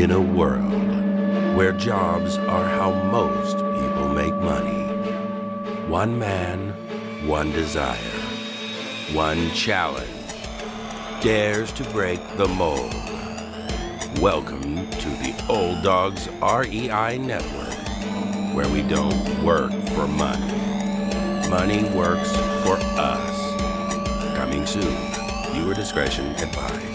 In a world where jobs are how most people make money, one man, one desire, one challenge dares to break the mold. Welcome to the Old Dogs REI Network, where we don't work for money. Money works for us. Coming soon. Viewer discretion advised.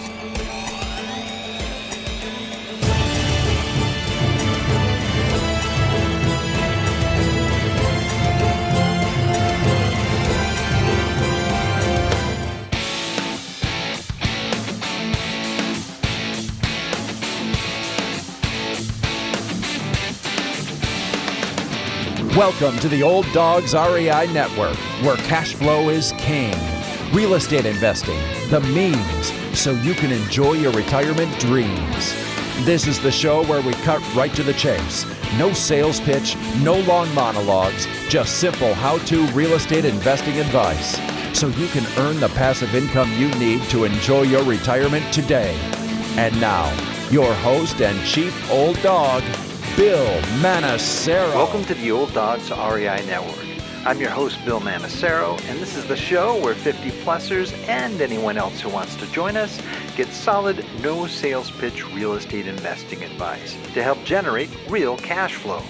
Welcome to the Old Dogs REI Network, where cash flow is king. Real estate investing, the means, so you can enjoy your retirement dreams. This is the show where we cut right to the chase. No sales pitch, no long monologues, just simple how-to real estate investing advice, so you can earn the passive income you need to enjoy your retirement today. And now, your host and chief old dog, Bill Manacero. Welcome to the Old Dogs REI Network. I'm your host, Bill Manacero, and this is the show where 50-plussers and anyone else who wants to join us get solid, no sales pitch real estate investing advice to help generate real cash flow.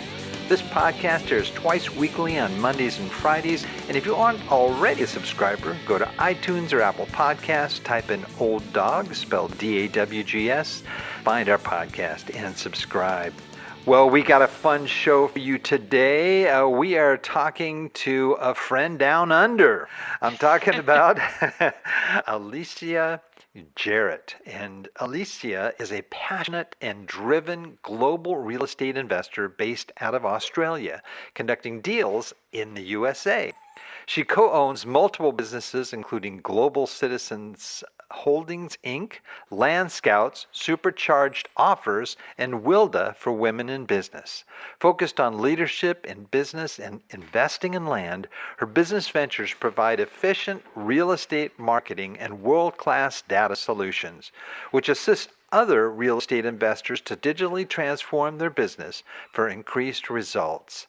This podcast airs twice weekly on Mondays and Fridays, and if you aren't already a subscriber, go to iTunes or Apple Podcasts, type in Old Dog, spelled D-A-W-G-S, find our podcast and subscribe. Well, we got a fun show for you today. We are talking to a friend down under. I'm talking about Alicia Jarrett. And Alicia is a passionate and driven global real estate investor based out of Australia, conducting deals in the USA. She co-owns multiple businesses, including Global Citizens Holdings, Inc., Land Scouts, Supercharged Offers, and Wilda for Women in Business. Focused on leadership in business and investing in land, her business ventures provide efficient real estate marketing and world-class data solutions, which assist other real estate investors to digitally transform their business for increased results.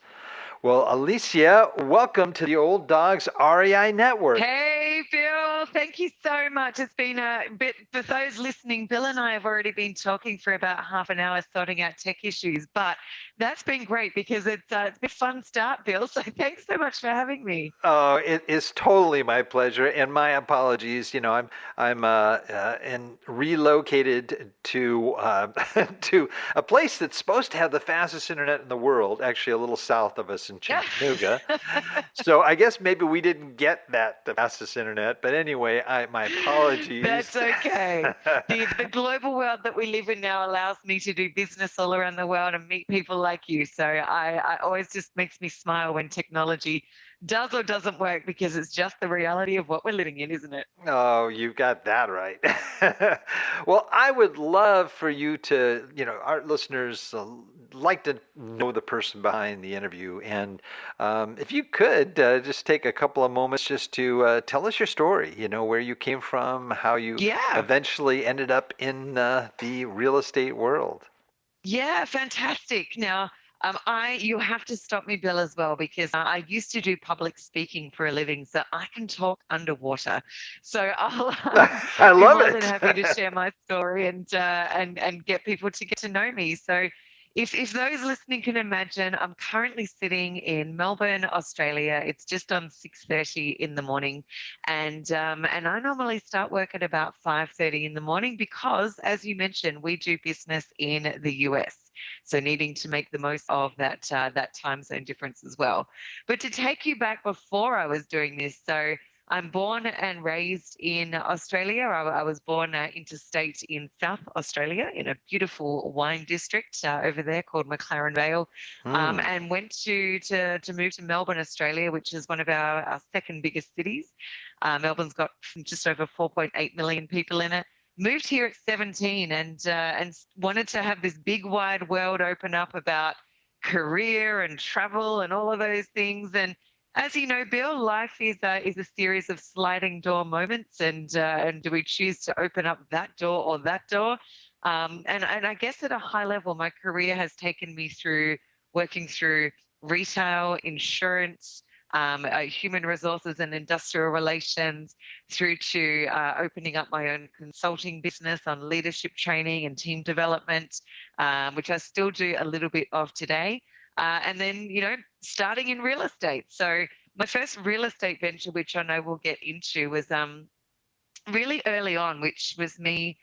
Well, Alicia, welcome to the Old Dogs REI Network. Hey, Bill. Thank you so much. It's been a bit, for those listening, Bill and I have already been talking for about half an hour sorting out tech issues, but that's been great because it's been a fun start, Bill. So thanks so much for having me. Oh, it is totally my pleasure, and my apologies. You know, I'm relocated to to a place that's supposed to have the fastest internet in the world, actually a little south of us in Chattanooga. So I guess maybe we didn't get the fastest internet, but anyway, my apologies. That's okay. The global world that we live in now allows me to do business all around the world and meet people like you. So I always just makes me smile when technology does or doesn't work, because it's just the reality of what we're living in, isn't it? Oh, you've got that right. Well, I would love for you to, our listeners like to know the person behind the interview. And if you could just take a couple of moments just to tell us your story, where you came from, how you eventually ended up in the real estate world. Yeah, fantastic. Now, you have to stop me, Bill, as well, because I used to do public speaking for a living, so I can talk underwater. So I'll I love be more it. than happy to share my story and get people to get to know me. So if those listening can imagine, I'm currently sitting in Melbourne, Australia. It's just on 6:30 in the morning, and I normally start work at about 5:30 in the morning because, as you mentioned, we do business in the US. So needing to make the most of that time zone difference as well. But to take you back before I was doing this, so I'm born and raised in Australia. I was born interstate in South Australia in a beautiful wine district over there called McLaren Vale, and went to move to Melbourne, Australia, which is one of our second biggest cities. Melbourne's got just over 4.8 million people in it. Moved here at 17 and wanted to have this big wide world open up about career and travel and all of those things. And as you know, Bill, life is a series of sliding door moments, and do we choose to open up that door or that door? And I guess at a high level, my career has taken me through working through retail, insurance, human resources and industrial relations, through to opening up my own consulting business on leadership training and team development, which I still do a little bit of today. And then, starting in real estate. So my first real estate venture, which I know we'll get into, was really early on, which was me,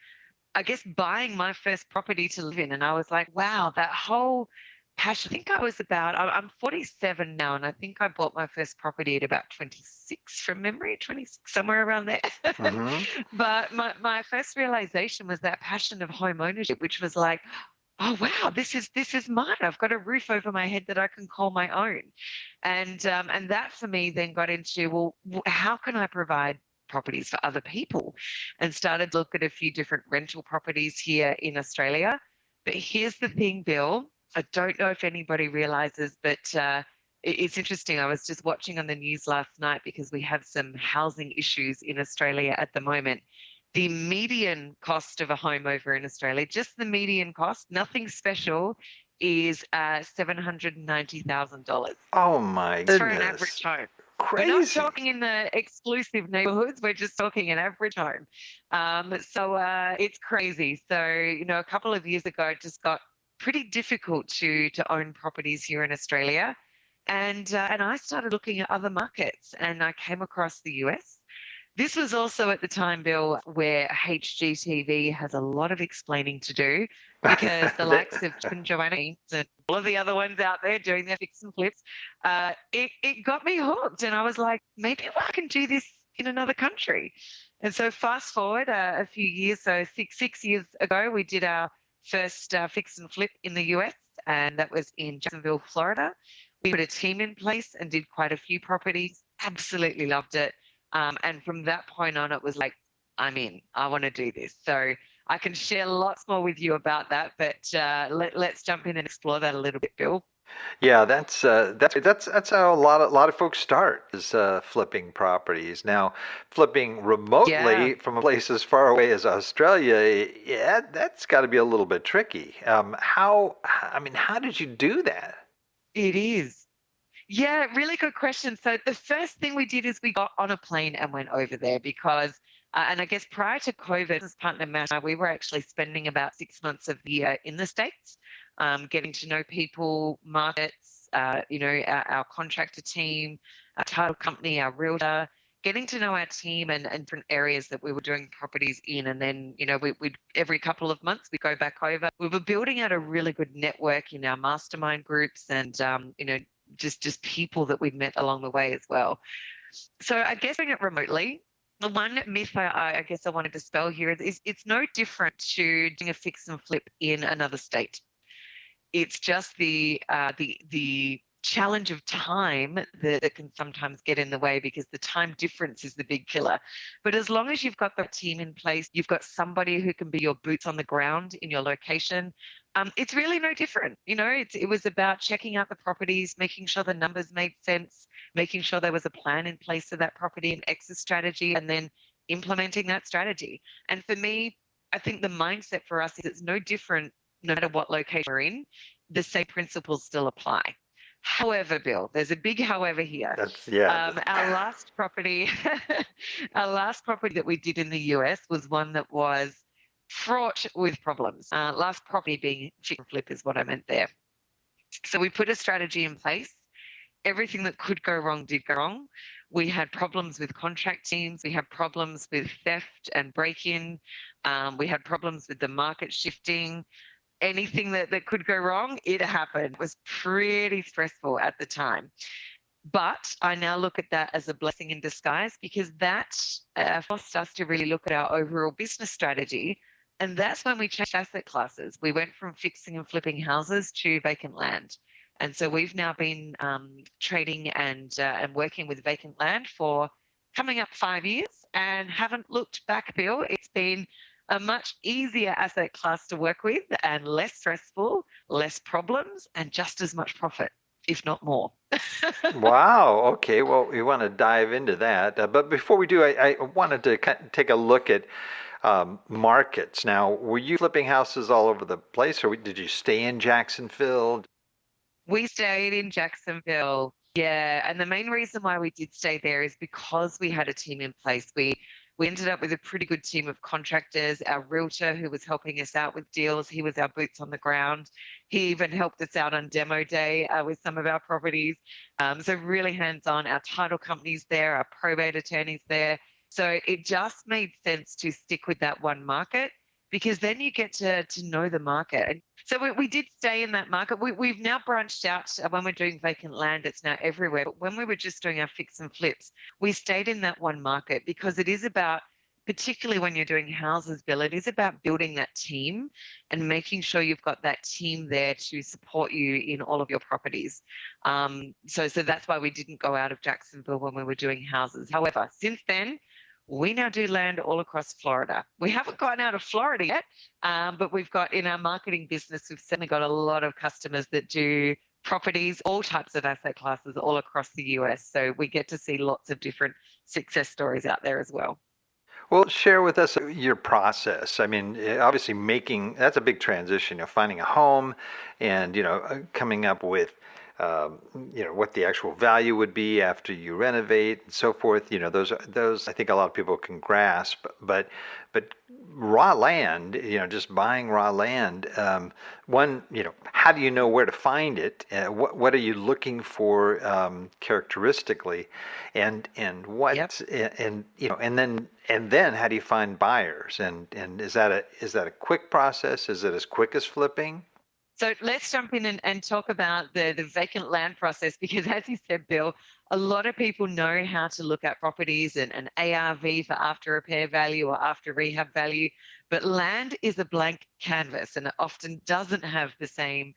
I guess, buying my first property to live in. And I was like, wow, that whole passion. I think I'm 47 now, and I think I bought my first property at about 26 from memory, 26, somewhere around there. Mm-hmm. But my first realization was that passion of home ownership, which was like, oh wow, this is mine. I've got a roof over my head that I can call my own. And that for me then got into, well, how can I provide properties for other people, and started to look at a few different rental properties here in Australia. But here's the thing, Bill. I don't know if anybody realizes, but it's interesting. I was just watching on the news last night because we have some housing issues in Australia at the moment. The median cost of a home over in Australia, just the median cost, nothing special, is $790,000. Oh my For an average goodness. home. We're not Crazy. talking in the exclusive neighborhoods. We're just talking an average home. So it's crazy. So, a couple of years ago, it just got pretty difficult to own properties here in Australia. And I started looking at other markets, and I came across the US. This was also at the time, Bill, where HGTV has a lot of explaining to do, because the likes of Chip and Joanna and all of the other ones out there doing their fix and flips, it got me hooked. And I was like, maybe I can do this in another country. And so fast forward a few years, so six years ago, we did our first fix and flip in the US, and that was in Jacksonville, Florida. We put a team in place and did quite a few properties. Absolutely loved it. And from that point on, it was like, I'm in. I want to do this. So I can share lots more with you about that, but let's jump in and explore that a little bit, Bill. Yeah, that's how a lot of folks start, is flipping properties. Now, flipping Yeah, remotely from a place as far away as Australia, yeah, that's got to be a little bit tricky. How did you do that? it is. Yeah, really good question. So the first thing we did is we got on a plane and went over there because, and I guess prior to COVID, as partner Matt, we were actually spending about 6 months of the year in the States, getting to know people, markets, our contractor team, our title company, our realtor, getting to know our team and different areas that we were doing properties in. And then, we'd every couple of months we go back over. We were building out a really good network in our mastermind groups, and just people that we've met along the way as well. So I guess doing it remotely, the one myth I guess I want to dispel here is it's no different to doing a fix and flip in another state. It's just the challenge of time that can sometimes get in the way, because the time difference is the big killer. But as long as you've got the team in place, you've got somebody who can be your boots on the ground in your location, it's really no different. It was about checking out the properties, making sure the numbers made sense, making sure there was a plan in place for that property, an exit strategy, and then implementing that strategy. And for me, I think the mindset for us is it's no different no matter what location we're in. The same principles still apply. However, Bill, there's a big however here. That's yeah. Our last property, our last property that we did in the US was one that was fraught with problems. Last property being fix and flip is what I meant there. So we put a strategy in place. Everything that could go wrong did go wrong. We had problems with contract teams. We had problems with theft and break-in. We had problems with the market shifting. Anything that could go wrong, it happened. It was pretty stressful at the time. But I now look at that as a blessing in disguise, because that forced us to really look at our overall business strategy. And that's when we changed asset classes. We went from fixing and flipping houses to vacant land. And so we've now been trading and working with vacant land for coming up 5 years, and haven't looked back, Bill. It's been a much easier asset class to work with, and less stressful, less problems, and just as much profit, if not more. Wow. Okay. Well, we want to dive into that, but before we do, I wanted to take a look at markets. Now, were you flipping houses all over the place, or did you stay in Jacksonville? We stayed in Jacksonville. Yeah, and the main reason why we did stay there is because we had a team in place. We ended up with a pretty good team of contractors. Our realtor who was helping us out with deals, he was our boots on the ground. He even helped us out on demo day with some of our properties. So really hands-on. Our title company's there, our probate attorney's there. So it just made sense to stick with that one market because then you get to know the market. And so we did stay in that market. We've now branched out. When we're doing vacant land, it's now everywhere. But when we were just doing our fix and flips, we stayed in that one market because it is about, particularly when you're doing houses, Bill, it is about building that team and making sure you've got that team there to support you in all of your properties. So that's why we didn't go out of Jacksonville when we were doing houses. However, since then, we now do land all across Florida. We haven't gotten out of Florida yet, but we've got in our marketing business, we've certainly got a lot of customers that do properties, all types of asset classes all across the US. So we get to see lots of different success stories out there as well. Well, share with us your process. I mean, obviously making that's a big transition, finding a home and, coming up with, what the actual value would be after you renovate and so forth. Those I think a lot of people can grasp, but raw land, just buying raw land, how do you know where to find it? What are you looking for characteristically, and Yep. what and then how do you find buyers? And is that a quick process? Is it as quick as flipping? So let's jump in and talk about the vacant land process because, as you said, Bill, a lot of people know how to look at properties and an ARV for after repair value or after rehab value, but land is a blank canvas and it often doesn't have the same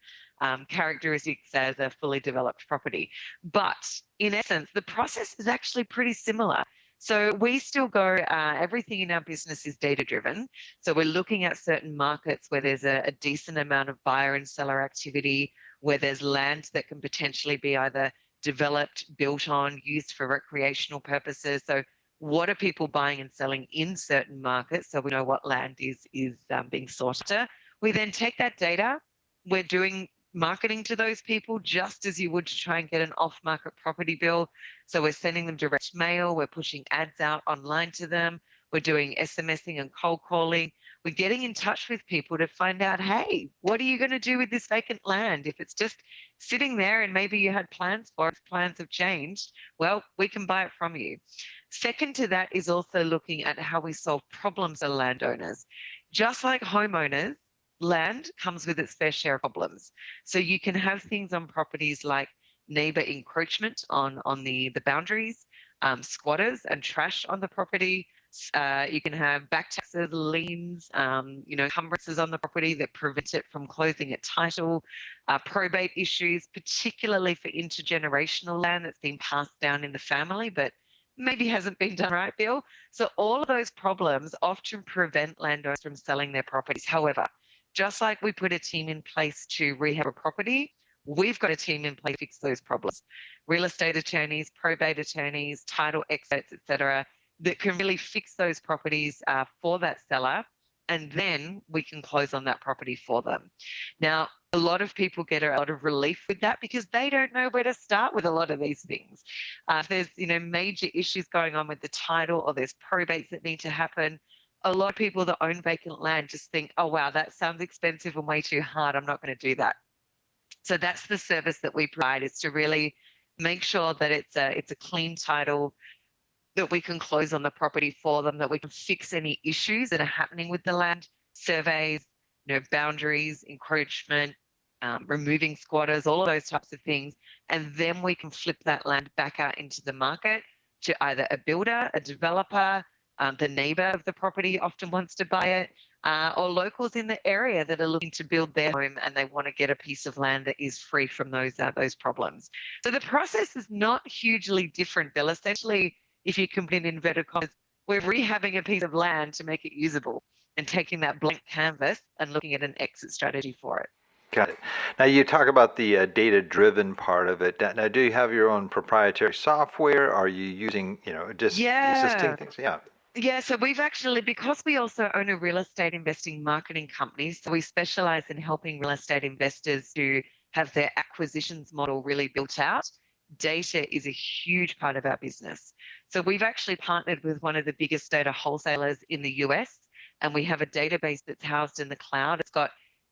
characteristics as a fully developed property. But in essence, the process is actually pretty similar. So we still go, everything in our business is data driven. So we're looking at certain markets where there's a decent amount of buyer and seller activity, where there's land that can potentially be either developed, built on, used for recreational purposes. So what are people buying and selling in certain markets? So we know what land is being sought after. We then take that data. We're doing marketing to those people just as you would to try and get an off-market property, Bill. So we're sending them direct mail. We're pushing ads out online to them. We're doing SMSing and cold calling. We're getting in touch with people to find out, hey, what are you going to do with this vacant land? If it's just sitting there and maybe you had plans for it, plans have changed, well, we can buy it from you. Second to that is also looking at how we solve problems for landowners. Just like homeowners, land comes with its fair share of problems. So you can have things on properties like neighbor encroachment on the boundaries, squatters and trash on the property. You can have back taxes, liens, encumbrances on the property that prevent it from closing at title, probate issues, particularly for intergenerational land that's been passed down in the family, but maybe hasn't been done right, Bill. So all of those problems often prevent landowners from selling their properties. However, just like we put a team in place to rehab a property, we've got a team in place to fix those problems. Real estate attorneys, probate attorneys, title experts, etc., that can really fix those properties for that seller, and then we can close on that property for them. Now, a lot of people get a lot of relief with that because they don't know where to start with a lot of these things. If there's major issues going on with the title or there's probates that need to happen, a lot of people that own vacant land just think, oh, wow, that sounds expensive and way too hard. I'm not going to do that. So that's the service that we provide, is to really make sure that it's a clean title, that we can close on the property for them, that we can fix any issues that are happening with the land, surveys, boundaries, encroachment, removing squatters, all of those types of things. And then we can flip that land back out into the market to either a builder, a developer, the neighbor of the property often wants to buy it, or locals in the area that are looking to build their home and they want to get a piece of land that is free from those problems. So the process is not hugely different, Bill. Essentially, if you can put in inverted commas, we're rehabbing a piece of land to make it usable and taking that blank canvas and looking at an exit strategy for it. Got it. Now you talk about the data-driven part of it. Now, do you have your own proprietary software? Are you using, just existing Yeah. things? Yeah. Yeah, so we've actually, because we also own a real estate investing marketing company, so we specialize in helping real estate investors to have their acquisitions model really built out. Data is a huge part of our business. So we've actually partnered with one of the biggest data wholesalers in the US, and we have a database that's housed in the cloud. It's got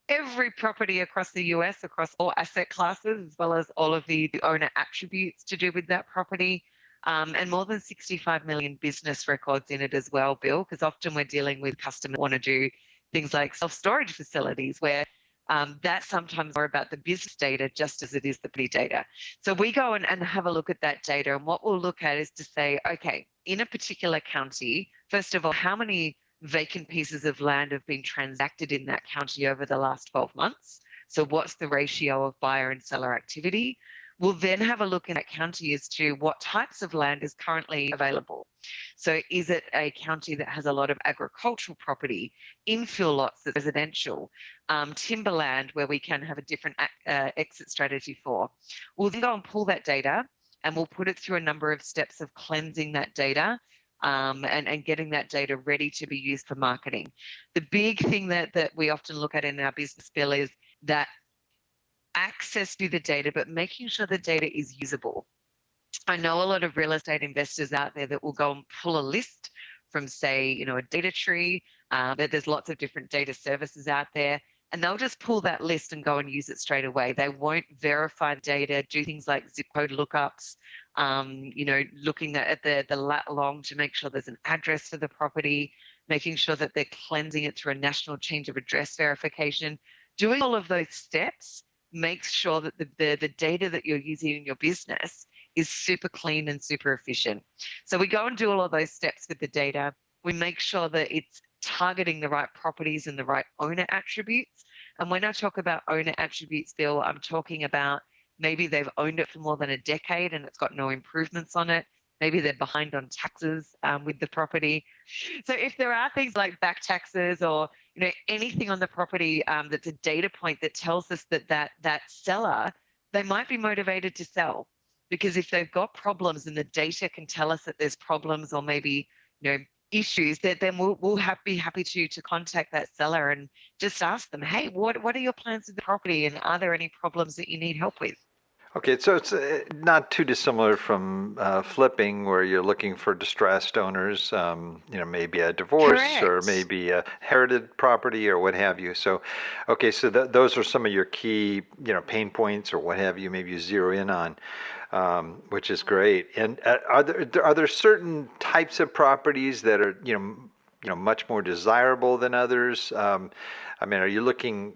every property across the US, across all asset classes, as well as all of the owner attributes to do with that property, and more than 65 million business records in it as well, Bill, because often we're dealing with customers who want to do things like self-storage facilities where that's sometimes more about the business data just as it is the property data. So we go and have a look at that data, and what we'll look at is to say, okay, in a particular county, first of all, how many vacant pieces of land have been transacted in that county over the last 12 months? So what's the ratio of buyer and seller activity? We'll then have a look in that county as to what types of land is currently available. So is it a county that has a lot of agricultural property, infill lots that's residential, timberland where we can have a different exit strategy for? We'll then go and pull that data and we'll put it through a number of steps of cleansing that data and getting that data ready to be used for marketing. The big thing that we often look at in our business, Bill, is that access to the data, but making sure the data is usable. I know a lot of real estate investors out there that will go and pull a list from, say, a data tree. There's lots of different data services out there, and they'll just pull that list and go and use it straight away. They won't verify the data, do things like zip code lookups, looking at the lat long to make sure there's an address for the property, making sure that they're cleansing it through a national change of address verification. Doing all of those steps makes sure that the data that you're using in your business is super clean and super efficient. So we go and do all of those steps with the data. We make sure that it's targeting the right properties and the right owner attributes. And when I talk about owner attributes, Bill, I'm talking about maybe they've owned it for more than a decade and it's got no improvements on it. Maybe they're behind on taxes with the property. So if there are things like back taxes or anything on the property that's a data point that tells us that seller, they might be motivated to sell, because if they've got problems and the data can tell us that there's problems or maybe issues, then we'll be happy to contact that seller and just ask them, hey, what are your plans with the property, and are there any problems that you need help with? Okay, so it's not too dissimilar from flipping, where you're looking for distressed owners, maybe a divorce or Correct. maybe a inherited property or what have you. So, okay, so those are some of your key, pain points or what have you, maybe you zero in on, which is great. And are there certain types of properties that are, much more desirable than others? I mean, are you looking,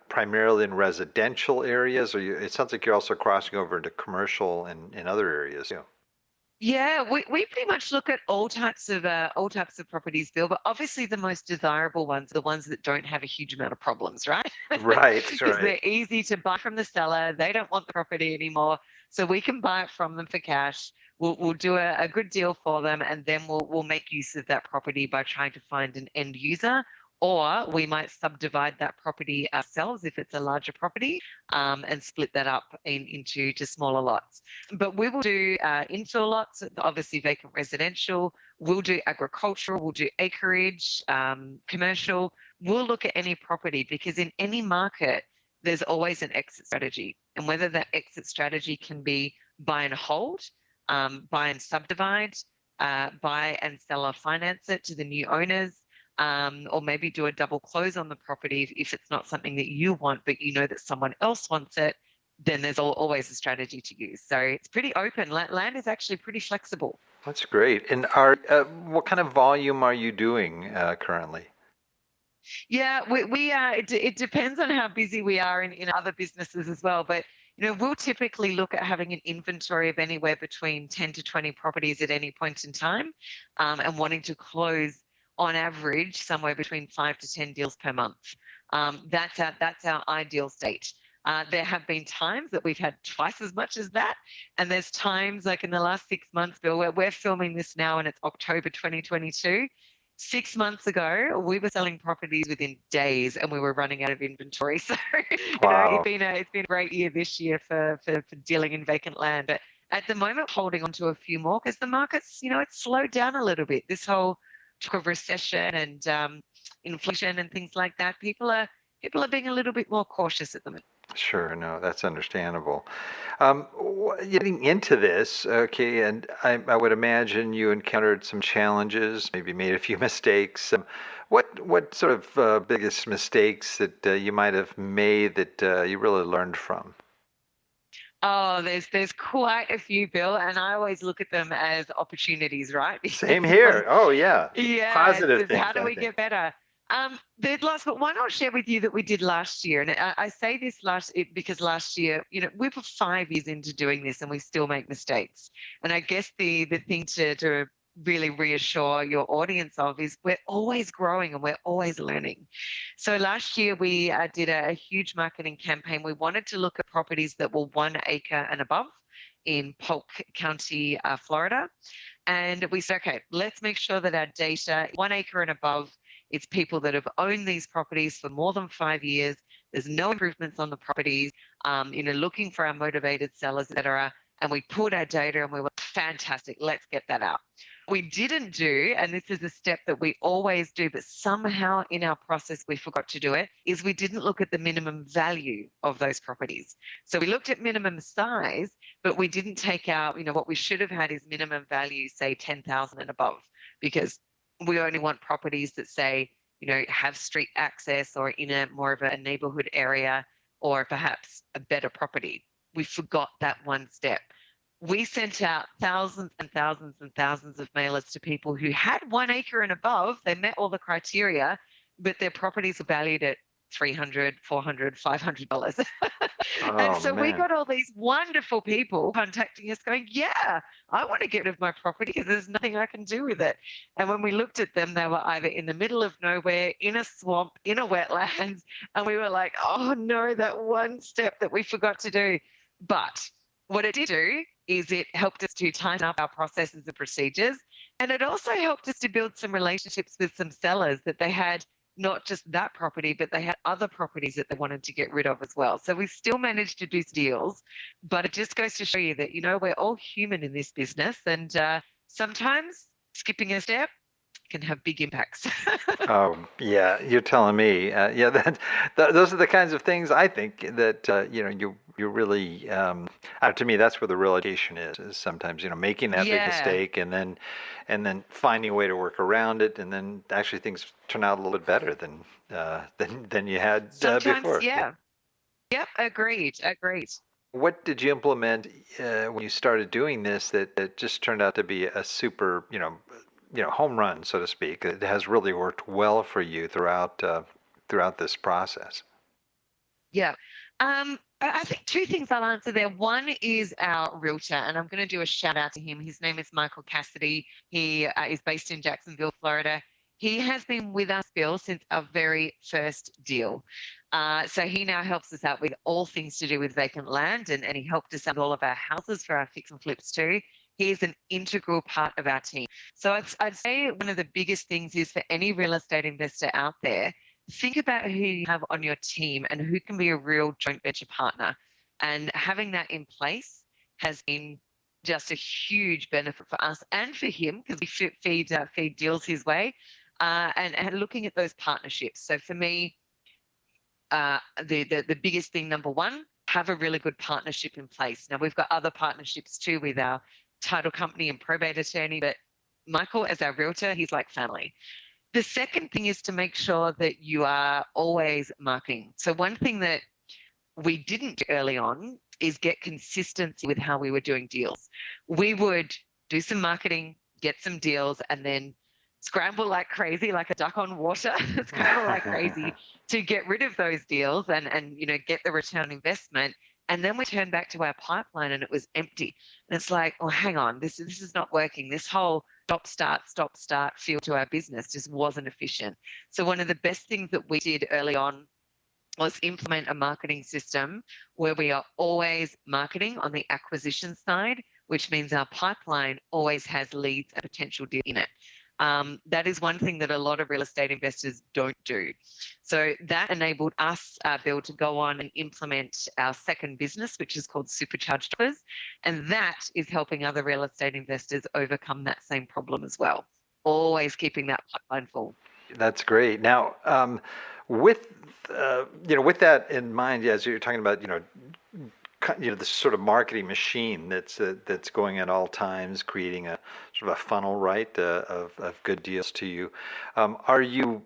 primarily in residential areas, or it sounds like you're also crossing over into commercial and other areas. Yeah. Yeah, we pretty much look at all types of properties, Bill, but obviously the most desirable ones are the ones that don't have a huge amount of problems, right? Right, Because right. they're easy to buy from the seller. They don't want the property anymore, so we can buy it from them for cash. We'll do a good deal for them, and then we'll make use of that property by trying to find an end user, or we might subdivide that property ourselves if it's a larger property, and split that up into smaller lots. But we will do infill lots, obviously vacant residential. We'll do agricultural, we'll do acreage, commercial. We'll look at any property, because in any market, there's always an exit strategy. And whether that exit strategy can be buy and hold, buy and subdivide, buy and sell or finance it to the new owners, or maybe do a double close on the property if it's not something that you want, but you know that someone else wants it, then there's always a strategy to use. So it's pretty open. Land is actually pretty flexible. That's great. And what kind of volume are you doing currently? Yeah, it depends on how busy we are in other businesses as well. But we'll typically look at having an inventory of anywhere between 10 to 20 properties at any point in time, and wanting to close on average somewhere between 5 to 10 deals per month. That's our ideal state. There have been times that we've had twice as much as that. And there's times like in the last 6 months, Bill, where we're filming this now and it's October 2022. 6 months ago, we were selling properties within days and we were running out of inventory. So, Wow. it's been a great year this year for dealing in vacant land. But at the moment, holding on to a few more because the market's, it's slowed down a little bit. This whole talk of recession and inflation and things like that, people are being a little bit more cautious at the moment. Sure, no, that's understandable. Getting into this, okay, and I would imagine you encountered some challenges, maybe made a few mistakes. What sort of biggest mistakes that you might have made that you really learned from? Oh, there's quite a few, Bill, and I always look at them as opportunities, right? Same Because here. Oh, yeah. yeah, Positive it's how things, do I we think. get better? There's lots, but why not share with you that we did last year? And I say this because last year, we were 5 years into doing this and we still make mistakes. And I guess the thing to really reassure your audience of is we're always growing and we're always learning. So last year we did a huge marketing campaign. We wanted to look at properties that were 1 acre and above in Polk County, Florida. And we said, okay, let's make sure that our data, 1 acre and above, it's people that have owned these properties for more than 5 years. There's no improvements on the properties, looking for our motivated sellers, etc. And we pulled our data and we were fantastic. Let's get that out. We didn't do, and this is a step that we always do, but somehow in our process we forgot to do it, is we didn't look at the minimum value of those properties. So we looked at minimum size, but we didn't take out, what we should have had is minimum value, say 10,000 and above, because we only want properties that say, have street access or in a more of a neighborhood area or perhaps a better property. We forgot that one step. We sent out thousands and thousands and thousands of mailers to people who had 1 acre and above. They met all the criteria, but their properties were valued at $300, $400, $500. And Oh, so we man. got all these wonderful people contacting us going, yeah, I want to get rid of my property because there's nothing I can do with it. And when we looked at them, they were either in the middle of nowhere, in a swamp, in a wetlands. And we were like, oh no, that one step that we forgot to do. But what it did do is it helped us to tighten up our processes and procedures. And it also helped us to build some relationships with some sellers that they had not just that property, but they had other properties that they wanted to get rid of as well. So we still managed to do deals, but it just goes to show you that, we're all human in this business. And sometimes skipping a step can have big impacts. Oh, yeah, you're telling me. Yeah, those are the kinds of things I think that you really to me that's where the real education is sometimes making that big Yeah, mistake and then finding a way to work around it and then actually things turn out a little bit better than you had sometimes, before. yeah. Yep, agreed, agreed. What did you implement when you started doing this that just turned out to be a super, home run, so to speak? It has really worked well for you throughout this process. Yeah. I think two things I'll answer there. One is our realtor, and I'm going to do a shout out to him. His name is Michael Cassidy. He is based in Jacksonville, Florida. He has been with us, Bill, since our very first deal. So he now helps us out with all things to do with vacant land, and he helped us out with all of our houses for our fix and flips too. He is an integral part of our team. So I'd say one of the biggest things is for any real estate investor out there, think about who you have on your team and who can be a real joint venture partner. And having that in place has been just a huge benefit for us and for him because we feed deals his way. And looking at those partnerships. So for me, the biggest thing, number one, have a really good partnership in place. Now we've got other partnerships too with our title company and probate attorney, but Michael, as our realtor, he's like family. The second thing is to make sure that you are always marketing. So one thing that we didn't do early on is get consistency with how we were doing deals. We would do some marketing, get some deals, and then scramble like crazy, like a duck on water, scramble like crazy to get rid of those deals and get the return on investment. And then we turned back to our pipeline and it was empty. And it's like, oh, hang on, this is not working. This whole stop, start feel to our business just wasn't efficient. So one of the best things that we did early on was implement a marketing system where we are always marketing on the acquisition side, which means our pipeline always has leads and potential deal in it. That is one thing that a lot of real estate investors don't do. So that enabled us, Bill, to go on and implement our second business, which is called Supercharged Offers. And that is helping other real estate investors overcome that same problem as well. always keeping that pipeline full. That's great. Now, with with that in mind, as you're talking about, this sort of marketing machine that's going at all times, creating a sort of a funnel, right, of good deals to you. Are you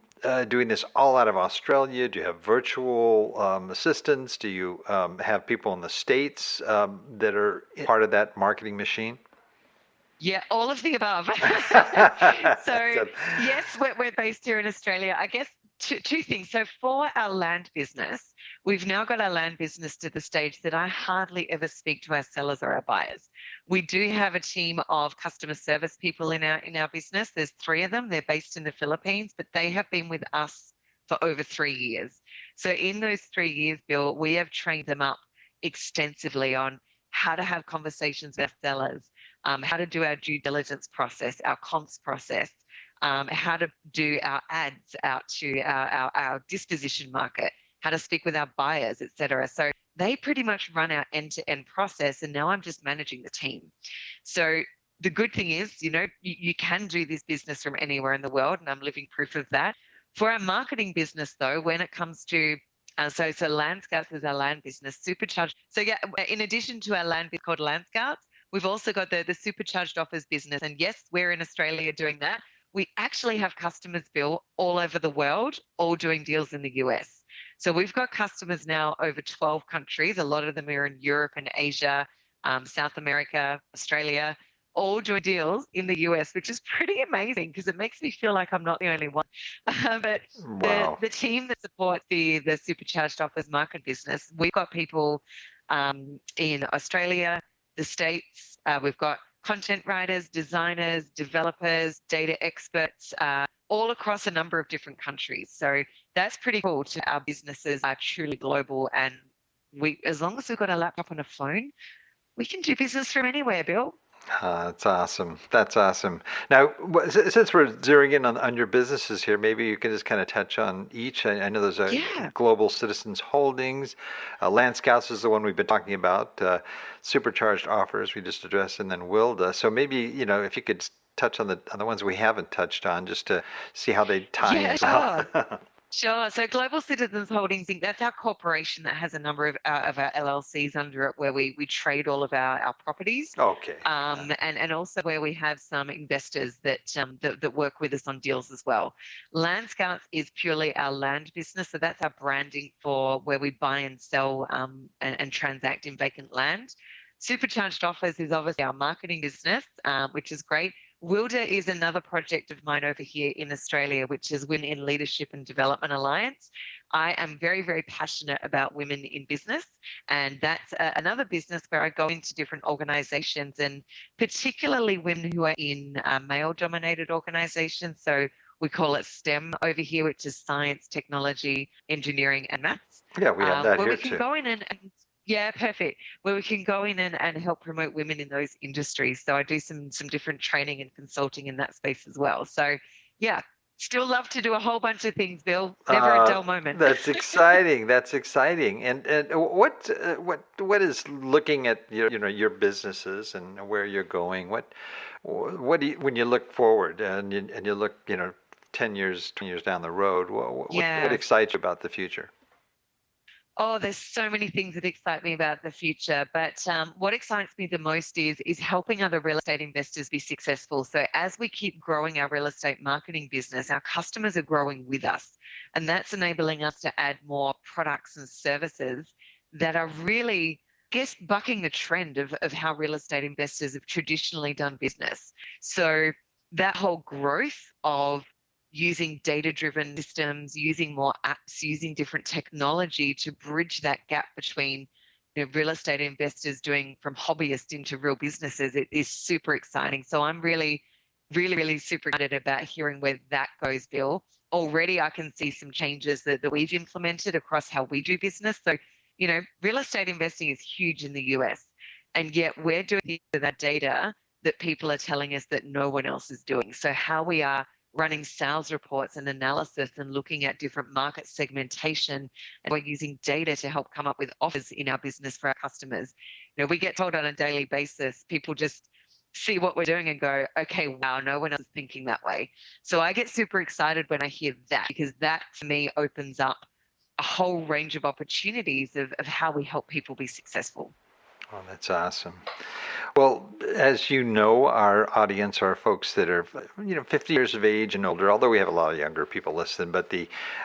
doing this all out of Australia? Do you have virtual assistants? Do you have people in the States that are part of that marketing machine? Yeah, all of the above. So, So- yes, we're based here in Australia. I guess two things. So, for our land business, we've now got our land business to the stage that I hardly ever speak to our sellers or our buyers. We do have a team of customer service people in our business. There's three of them. They're based in the Philippines, but they have been with us for over 3 years. So, in those 3 years, Bill, we have trained them up extensively on how to have conversations with sellers, how to do our due diligence process, our comps process, how to do our ads out to our disposition market, how to speak with our buyers, etc. So they pretty much run our end-to-end process, and now I'm just managing the team. So the good thing is, you can do this business from anywhere in the world, and I'm living proof of that. For our marketing business, though, when it comes to so Land Scouts is our land business, supercharged. So yeah, in addition to our land called Land Scouts, we've also got the supercharged offers business. And yes, we're in Australia doing that. We actually have customers, Bill, all over the world, all doing deals in the US. So we've got customers now over 12 countries. A lot of them are in Europe and Asia, South America, Australia, all doing deals in the US, which is pretty amazing because it makes me feel like I'm not the only one. But Wow. the team that supports the supercharged offers market business, we've got people in Australia, the States. We've got content writers, designers, developers, data experts, all across a number of different countries. So that's pretty cool. Our businesses are truly global, and as long as we've got a laptop and a phone, we can do business from anywhere, Bill. That's awesome. That's awesome. Now, since we're zeroing in on your businesses here, maybe you can just kind of touch on each. I know there's a Yeah. Global Citizens Holdings, Land Scouts is the one we've been talking about, Supercharged Offers we just addressed, and then Wilda. So maybe, if you could touch on the ones we haven't touched on, just to see how they tie Yeah, in. sure. Sure. So Global Citizens Holdings Inc., that's our corporation that has a number of our LLCs under it where we trade all of our properties. Okay. And also where we have some investors that work with us on deals as well. Land Scouts is purely our land business. So that's our branding for where we buy and sell and transact in vacant land. Supercharged Offers is obviously our marketing business, which is great. Wilda is another project of mine over here in Australia, which is Women in Leadership and Development Alliance. I am very, very passionate about women in business, and that's another business where I go into different organizations, and particularly women who are in male-dominated organizations. So we call it STEM over here, which is science, technology, engineering, and maths. Yeah, we have that Where here we can too. go in and yeah, perfect. Where we can go in and help promote women in those industries. So I do some different training and consulting in that space as well. So yeah, still love to do a whole bunch of things, Bill. Never a dull moment. That's exciting. That's exciting. And what is looking at your businesses and where you're going? What do you, when you look forward and you look 10 years, 20 years down the road, what Yeah. excites you about the future? Oh, there's so many things that excite me about the future, but what excites me the most is helping other real estate investors be successful. So as we keep growing our real estate marketing business, our customers are growing with us, and that's enabling us to add more products and services that are really, I guess, bucking the trend of how real estate investors have traditionally done business. So that whole growth of using data-driven systems, using more apps, using different technology to bridge that gap between real estate investors doing from hobbyists into real businesses. It is super exciting. So I'm really, really, really super excited about hearing where that goes, Bill. Already I can see some changes that we've implemented across how we do business. So, real estate investing is huge in the US, and yet we're doing that data that people are telling us that no one else is doing. So how we are running sales reports and analysis and looking at different market segmentation, and we're using data to help come up with offers in our business for our customers. We get told on a daily basis, people just see what we're doing and go, okay, wow, no one else is thinking that way. So I get super excited when I hear that, because that for me opens up a whole range of opportunities of how we help people be successful. Oh, that's awesome. Well, as you know, our audience are folks that are, 50 years of age and older, although we have a lot of younger people listening, but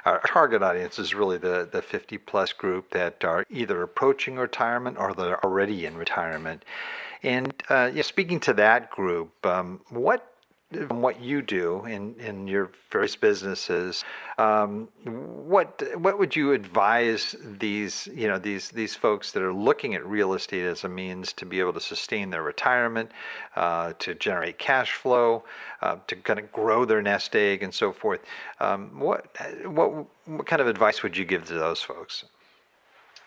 our target audience is really the 50 plus group that are either approaching retirement or they're already in retirement. And speaking to that group, what you do in your various businesses, what would you advise these folks that are looking at real estate as a means to be able to sustain their retirement, to generate cash flow, to kind of grow their nest egg and so forth? What kind of advice would you give to those folks?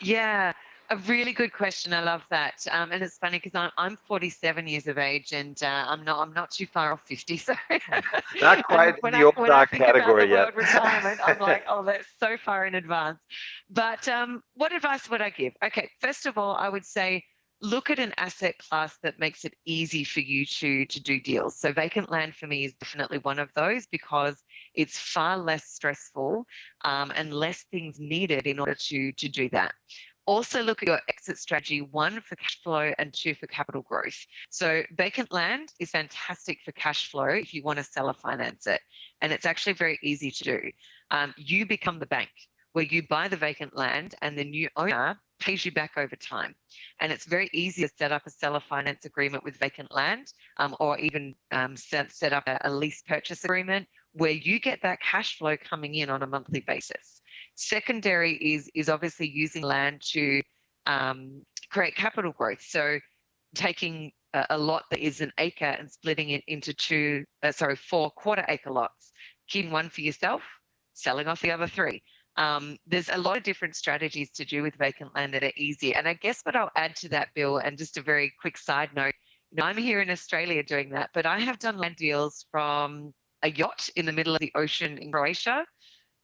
Yeah, a really good question. I love that. And it's funny because I'm 47 years of age, and I'm not too far off 50. So, Not and quite in the old when I dog think about the category yet. word retirement, I'm like, oh, that's so far in advance. But what advice would I give? Okay, first of all, I would say look at an asset class that makes it easy for you to do deals. So vacant land for me is definitely one of those, because it's far less stressful, and less things needed in order to do that. Also look at your exit strategy, one for cash flow and two for capital growth. So vacant land is fantastic for cash flow if you want to sell or finance it. And it's actually very easy to do. You become the bank where you buy the vacant land and the new owner pays you back over time. And it's very easy to set up a seller finance agreement with vacant land, or even set up a lease purchase agreement where you get that cash flow coming in on a monthly basis. Secondary is obviously using land to create capital growth. So taking a lot that is an acre and splitting it into four quarter-acre lots, keeping one for yourself, selling off the other three. There's a lot of different strategies to do with vacant land that are easy. And I guess what I'll add to that, Bill, and just a very quick side note, I'm here in Australia doing that, but I have done land deals from a yacht in the middle of the ocean in Croatia.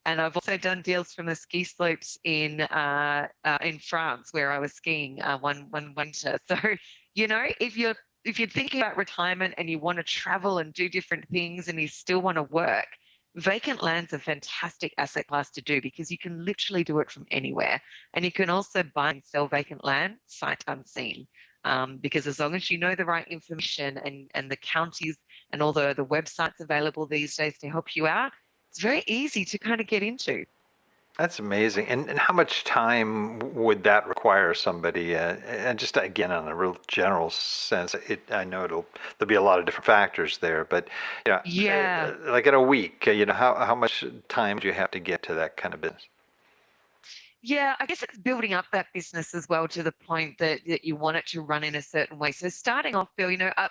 And I've also done deals from the ski slopes in France, where I was skiing one winter. So, if you're thinking about retirement and you want to travel and do different things and you still want to work, vacant land's a fantastic asset class to do, because you can literally do it from anywhere. And you can also buy and sell vacant land sight unseen. Because as long as you know the right information and the counties and all the websites available these days to help you out, it's very easy to kind of get into. That's amazing. And how much time would that require somebody? And just again, on a real general sense, I know there'll be a lot of different factors there, but Yeah. like in a week, how much time do you have to get to that kind of business? Yeah, I guess it's building up that business as well to the point that you want it to run in a certain way. So starting off, Bill, I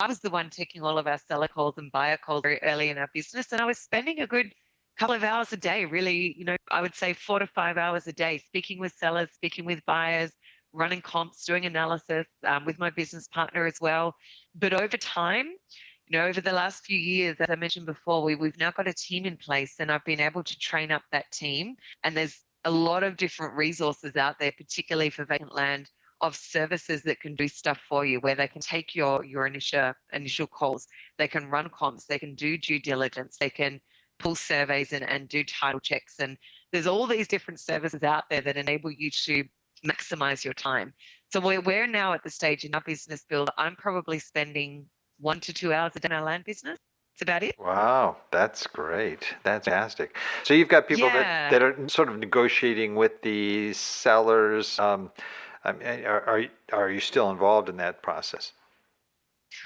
was the one taking all of our seller calls and buyer calls very early in our business, and I was spending a good couple of hours a day, really, I would say 4 to 5 hours a day, speaking with sellers, speaking with buyers, running comps, doing analysis, with my business partner as well. But over time, over the last few years, as I mentioned before, we've now got a team in place, and I've been able to train up that team. And there's a lot of different resources out there, particularly for vacant land, of services that can do stuff for you, where they can take your initial calls, they can run comps, they can do due diligence, they can pull surveys and do title checks. And there's all these different services out there that enable you to maximize your time. So we're now at the stage in our business build, I'm probably spending 1 to 2 hours a day in our land business. That's about it. Wow, that's great. That's fantastic. So you've got people Yeah. that are sort of negotiating with the sellers. I mean, are you still involved in that process?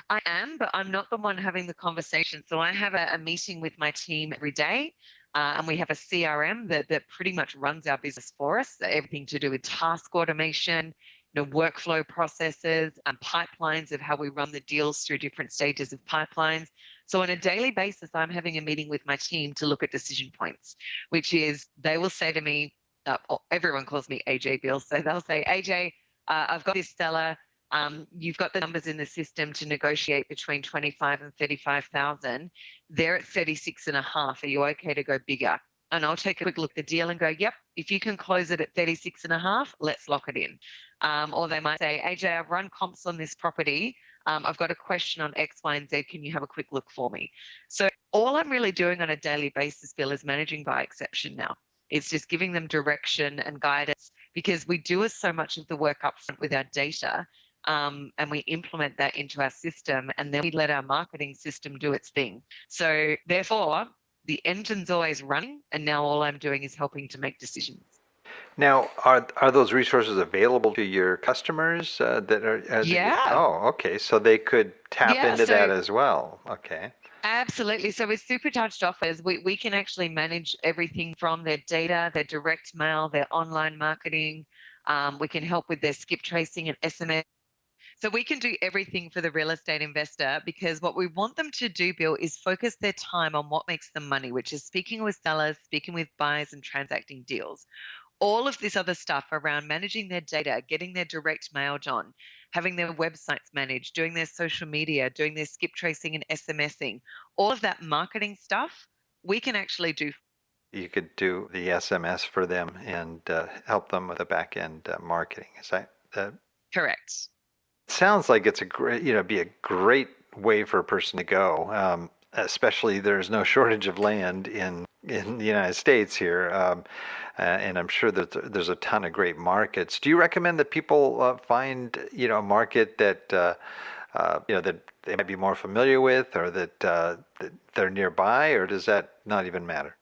I am, but I'm not the one having the conversation. So I have a meeting with my team every day, and we have a CRM that pretty much runs our business for us. So everything to do with task automation, workflow processes, and pipelines of how we run the deals through different stages of pipelines. So on a daily basis, I'm having a meeting with my team to look at decision points, which is they will say to me, everyone calls me AJ Bill, so they'll say, AJ, I've got this seller. You've got the numbers in the system to negotiate between 25 and 35,000. They're at 36 and a half. Are you okay to go bigger? And I'll take a quick look at the deal and go, yep, if you can close it at 36 and a half, let's lock it in. Or they might say, AJ, I've run comps on this property. I've got a question on X, Y, and Z. Can you have a quick look for me? So all I'm really doing on a daily basis, Bill, is managing by exception now. It's just giving them direction and guidance because we do so much of the work up front with our data, and we implement that into our system, and then we let our marketing system do its thing. So therefore, the engine's always running, and now all I'm doing is helping to make decisions. Now, are those resources available to your customers that are? Yeah. Oh, okay. So they could tap Yeah. into So that as well. Okay. absolutely. So with supercharged offers, we can actually manage everything from their data, their direct mail, their online marketing. We can help with their skip tracing and SMS. So we can do everything for the real estate investor because what we want them to do, Bill, is focus their time on what makes them money, which is speaking with sellers, speaking with buyers, and transacting deals. All of this other stuff around managing their data, getting their direct mail done, having their websites managed, doing their social media, doing their skip tracing and SMSing, all of that marketing stuff, we can actually do. You could do the SMS for them and help them with the back end marketing. Is that? Correct. Sounds like it's a great, be a great way for a person to go. Especially there's no shortage of land in the United States here, and I'm sure that there's a ton of great markets. Do you recommend that people find a market that that they might be more familiar with, or that they're nearby, or does that not even matter?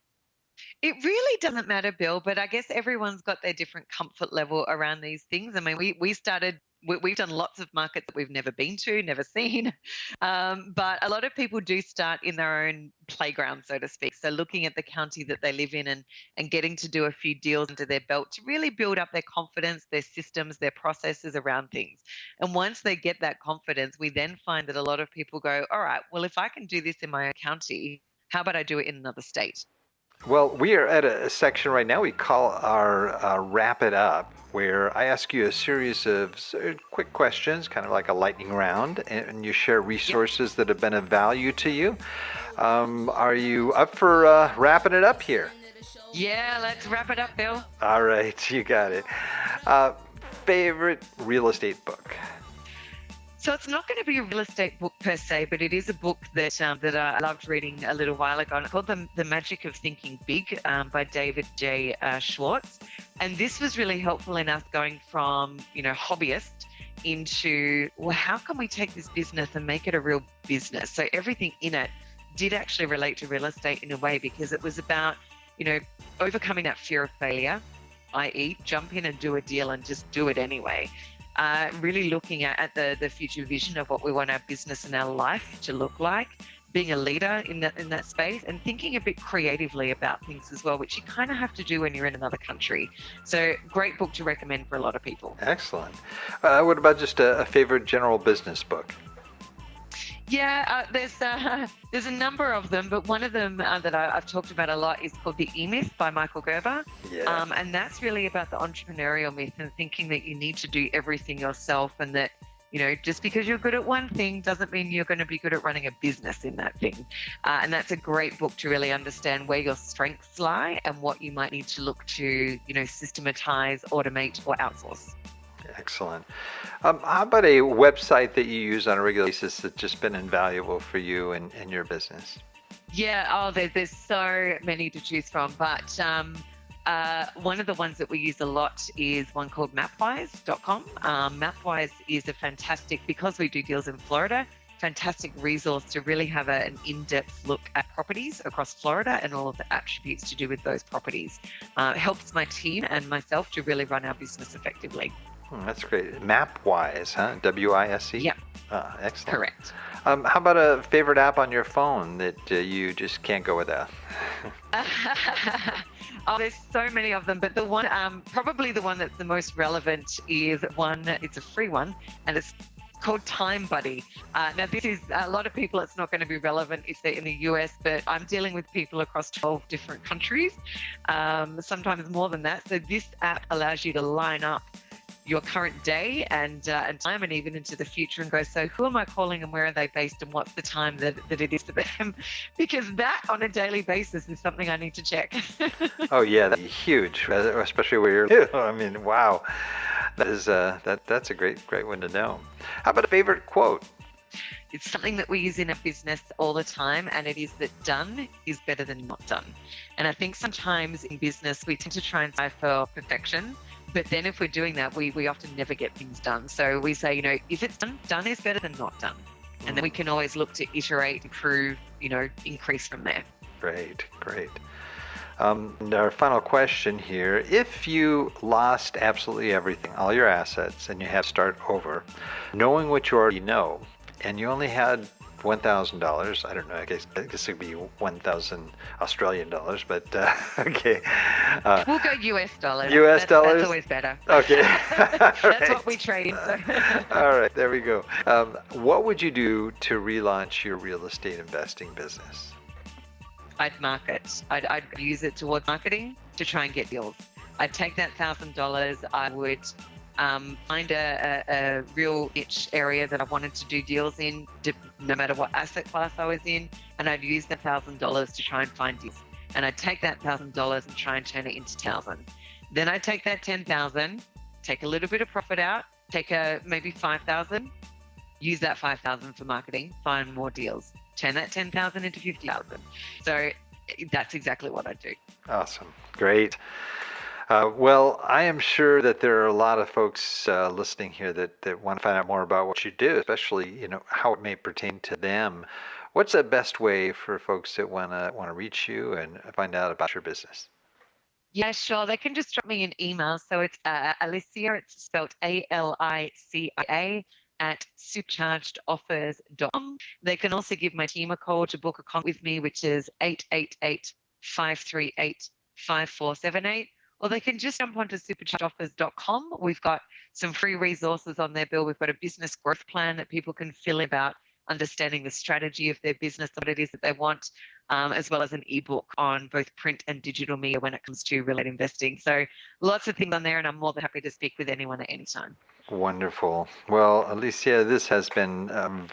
It really doesn't matter, Bill, but I guess everyone's got their different comfort level around these things. I mean, we've done lots of markets that we've never been to, never seen. But a lot of people do start in their own playground, so to speak. So looking at the county that they live in and getting to do a few deals under their belt to really build up their confidence, their systems, their processes around things. And once they get that confidence, we then find that a lot of people go, all right, well, if I can do this in my own county, how about I do it in another state? Well, we are at a section right now we call our Wrap It Up, where I ask you a series of quick questions, kind of like a lightning round, and you share resources that have been of value to you. Are you up for wrapping it up here? Yeah, let's wrap it up, Bill. All right, you got it. Favorite real estate book? So it's not going to be a real estate book per se, but it is a book that I loved reading a little while ago. And it's called The Magic of Thinking Big by David J. Schwartz. And this was really helpful in us going from, hobbyist into, well, how can we take this business and make it a real business? So everything in it did actually relate to real estate in a way because it was about, overcoming that fear of failure, i.e. jump in and do a deal and just do it anyway. Really looking at the future vision of what we want our business and our life to look like, being a leader in that space, and thinking a bit creatively about things as well, which you kind of have to do when you're in another country. So great book to recommend for a lot of people. Excellent. What about just a favorite general business book? Yeah, there's a number of them, but one of them that I've talked about a lot is called The E-Myth by Michael Gerber. Yeah. And that's really about the entrepreneurial myth and thinking that you need to do everything yourself and that, just because you're good at one thing doesn't mean you're going to be good at running a business in that thing. And that's a great book to really understand where your strengths lie and what you might need to look to, systematize, automate, or outsource. Excellent. How about a website that you use on a regular basis that's just been invaluable for you and your business? Yeah, there's so many to choose from, but one of the ones that we use a lot is one called mapwise.com. Mapwise is a fantastic, because we do deals in Florida, fantastic resource to really have an in-depth look at properties across Florida and all of the attributes to do with those properties. It helps my team and myself to really run our business effectively. That's great. MapWise, huh? W-I-S-E? Yeah. Excellent. Correct. How about a favorite app on your phone that you just can't go without? There's so many of them, but the one, probably the one that's the most relevant is it's a free one, and it's called Time Buddy. Now, this is a lot of people, it's not going to be relevant if they're in the US, but I'm dealing with people across 12 different countries, sometimes more than that. So this app allows you to line up your current day and time, and even into the future, and go, so who am I calling and where are they based and what's the time that it is for them? Because that on a daily basis is something I need to check. Oh yeah, that's huge, especially where you're. I mean, wow, that is that's a great one to know. How about a favorite quote? It's something that we use in a business all the time, and it is that done is better than not done. And I think sometimes in business, we tend to try and strive for perfection. But then if we're doing that, we often never get things done. So we say, if it's done, done is better than not done. And then we can always look to iterate, improve, increase from there. Great. And our final question here, if you lost absolutely everything, all your assets, and you had to start over, knowing what you already know, and you only had $1,000, I don't know, I guess it would be 1,000 Australian dollars, but okay. We'll go US dollars. US dollars? That's always better. Okay. That's right. what we trade in. So. All right, there we go. What would you do to relaunch your real estate investing business? I'd market. I'd use it towards marketing to try and get deals. I'd take that $1,000. I would find a real niche area that I wanted to do deals in, no matter what asset class I was in, and I'd use that $1,000 to try and find deals. And I'd take that $1,000 and try and turn it into 1,000. Then I'd take that 10,000, take a little bit of profit out, take maybe 5,000, use that 5,000 for marketing, find more deals. Turn that 10,000 into 50,000. So that's exactly what I do. Awesome. Great. Well, I am sure that there are a lot of folks listening here that want to find out more about what you do, especially, how it may pertain to them. What's the best way for folks that want to reach you and find out about your business? Yeah, sure. They can just drop me an email. So it's Alicia, it's spelled Alicia at superchargedoffers.com. They can also give my team a call to book a call with me, which is 888-538-5478. Or they can just jump onto superchargedoffers.com. We've got some free resources on there, Bill. We've got a business growth plan that people can fill in about understanding the strategy of their business, what it is that they want, as well as an ebook on both print and digital media when it comes to real estate investing. So lots of things on there, and I'm more than happy to speak with anyone at any time. Wonderful. Well, Alicia, this has been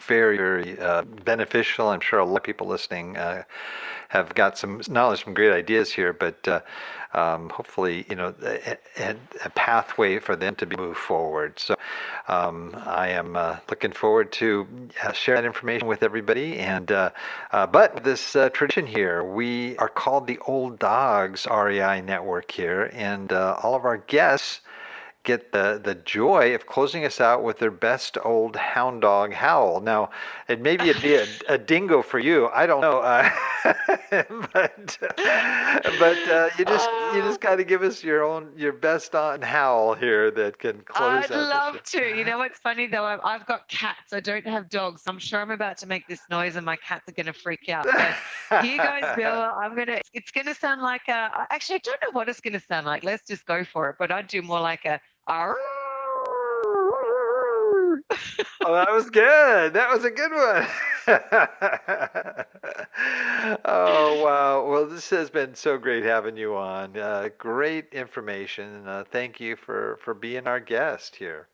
very, very beneficial. I'm sure a lot of people listening have got some knowledge, some great ideas here, but hopefully, a pathway for them to move forward. So I am looking forward to share that information with everybody. And but this tradition here, we are called the Old Dogs REI Network here, and all of our guests get the joy of closing us out with their best old hound dog howl. Now, it'd be a dingo for you. I don't know, but you just got to give us your best on howl here that can close out. I'd love to. You know what's funny though? I've got cats. I don't have dogs. I'm sure I'm about to make this noise and my cats are going to freak out. But here goes, Bill. It's going to sound like actually, I don't know what it's going to sound like. Let's just go for it. But I'd do more like a oh, that was good. That was a good one. Oh, wow. Well, this has been so great having you on. Great information. Thank you for being our guest here.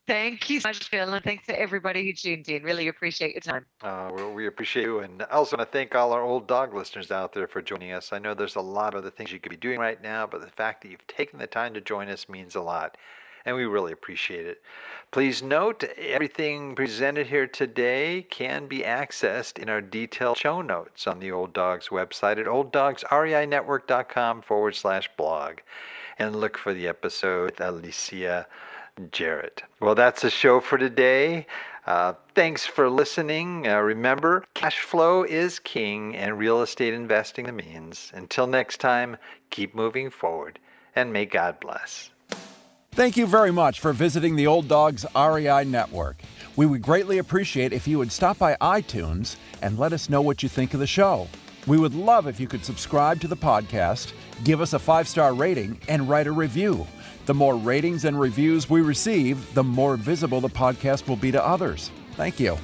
Thank you so much, Phil, and thanks to everybody who tuned in. Really appreciate your time. Well, we appreciate you, and I also want to thank all our old dog listeners out there for joining us. I know there's a lot of other things you could be doing right now, but the fact that you've taken the time to join us means a lot, and we really appreciate it. Please note, everything presented here today can be accessed in our detailed show notes on the Old Dogs website at olddogsreinetwork.com/blog, and look for the episode with Alicia Jarrett. Well, that's the show for today. Thanks for listening. Remember, cash flow is king and real estate investing the means. Until next time, keep moving forward and may God bless. Thank you very much for visiting the Old Dogs REI Network. We would greatly appreciate if you would stop by iTunes and let us know what you think of the show. We would love if you could subscribe to the podcast, give us a 5-star rating, and write a review. The more ratings and reviews we receive, the more visible the podcast will be to others. Thank you.